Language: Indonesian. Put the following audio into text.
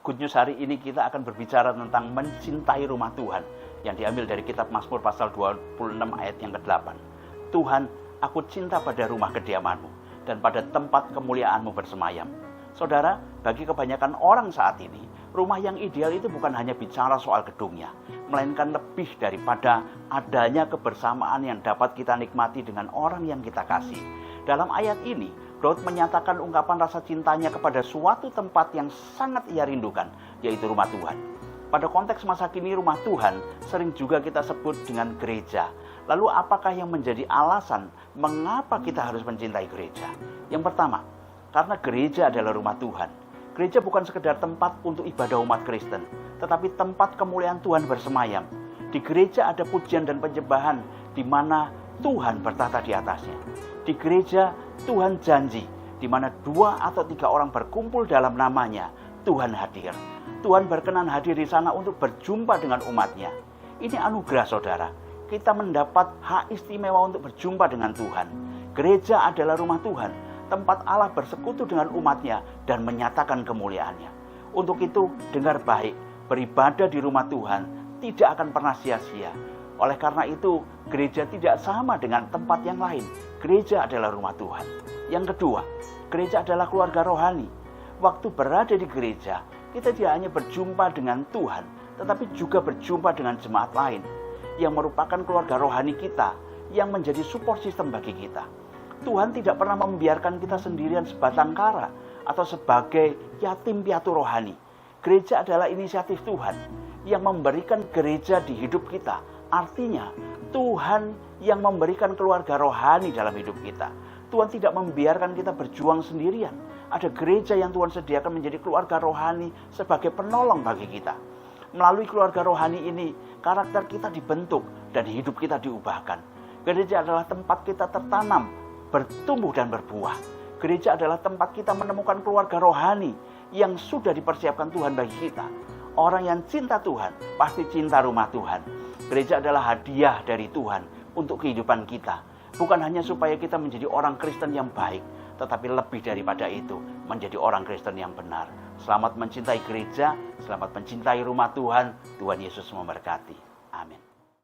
Good News hari ini kita akan berbicara tentang mencintai rumah Tuhan yang diambil dari kitab Mazmur pasal 26 ayat yang ke-8. Tuhan, aku cinta pada rumah kediaman-Mu dan pada tempat kemuliaan-Mu bersemayam. Saudara, bagi kebanyakan orang saat ini, rumah yang ideal itu bukan hanya bicara soal gedungnya, melainkan lebih daripada adanya kebersamaan yang dapat kita nikmati dengan orang yang kita kasih. Dalam ayat ini, Daud menyatakan ungkapan rasa cintanya kepada suatu tempat yang sangat ia rindukan, yaitu rumah Tuhan. Pada konteks masa kini, rumah Tuhan sering juga kita sebut dengan gereja. Lalu apakah yang menjadi alasan mengapa kita harus mencintai gereja? Yang pertama, karena gereja adalah rumah Tuhan. Gereja bukan sekedar tempat untuk ibadah umat Kristen, tetapi tempat kemuliaan Tuhan bersemayam. Di gereja ada pujian dan penyembahan di mana Tuhan bertata di atasnya. Di gereja Tuhan janji, di mana 2 atau 3 orang berkumpul dalam namanya, Tuhan hadir. Tuhan berkenan hadir di sana untuk berjumpa dengan umatnya. Ini anugerah saudara. Kita mendapat hak istimewa untuk berjumpa dengan Tuhan. Gereja adalah rumah Tuhan, tempat Allah bersekutu dengan umatnya dan menyatakan kemuliaannya. Untuk itu, dengar baik, beribadah di rumah Tuhan tidak akan pernah sia-sia. Oleh karena itu, gereja tidak sama dengan tempat yang lain. Gereja adalah rumah Tuhan. Yang kedua, gereja adalah keluarga rohani. Waktu berada di gereja, kita tidak hanya berjumpa dengan Tuhan, tetapi juga berjumpa dengan jemaat lain yang merupakan keluarga rohani kita, yang menjadi support system bagi kita. Tuhan tidak pernah membiarkan kita sendirian sebatang kara atau sebagai yatim piatu rohani. Gereja adalah inisiatif Tuhan yang memberikan gereja di hidup kita. Artinya, Tuhan yang memberikan keluarga rohani dalam hidup kita. Tuhan tidak membiarkan kita berjuang sendirian. Ada gereja yang Tuhan sediakan menjadi keluarga rohani sebagai penolong bagi kita. Melalui keluarga rohani ini, karakter kita dibentuk dan hidup kita diubahkan. Gereja adalah tempat kita tertanam, bertumbuh dan berbuah. Gereja adalah tempat kita menemukan keluarga rohani yang sudah dipersiapkan Tuhan bagi kita. Orang yang cinta Tuhan pasti cinta rumah Tuhan. Gereja adalah hadiah dari Tuhan untuk kehidupan kita. Bukan hanya supaya kita menjadi orang Kristen yang baik, tetapi lebih daripada itu, menjadi orang Kristen yang benar. Selamat mencintai gereja, selamat mencintai rumah Tuhan. Tuhan Yesus memberkati. Amin.